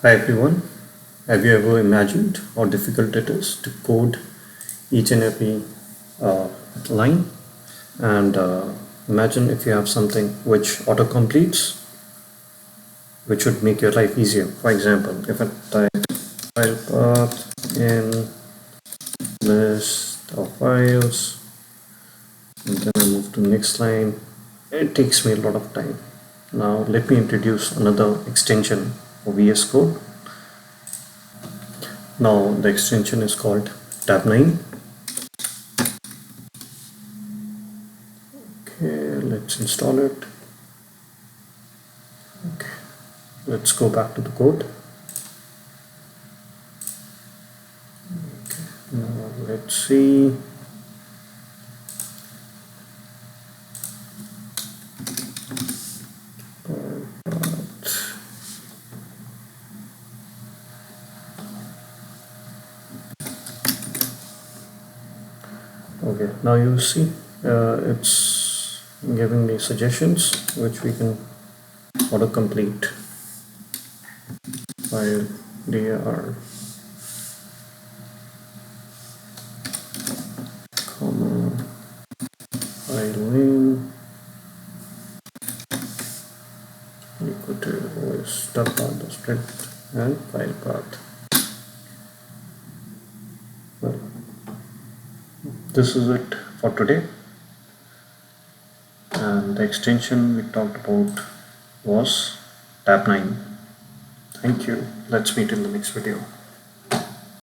Hi everyone, have you ever imagined how difficult it is to code each and every uh, line? And imagine if you have something which auto-completes, which would make your life easier. For example, if I type file path in list of files, and then I move to next line, it takes me a lot of time. Now let me introduce another extension for VS Code. Now the extension is called tab9. Okay, let's install it. Okay, let's go back to the code. Okay, now let's see. Okay, now you see it's giving me suggestions which we can autocomplete. File dir comma file name equal to step on the script and file path. Well, this is it for today, and the extension we talked about was tab9. Thank you. Let's meet in the next video.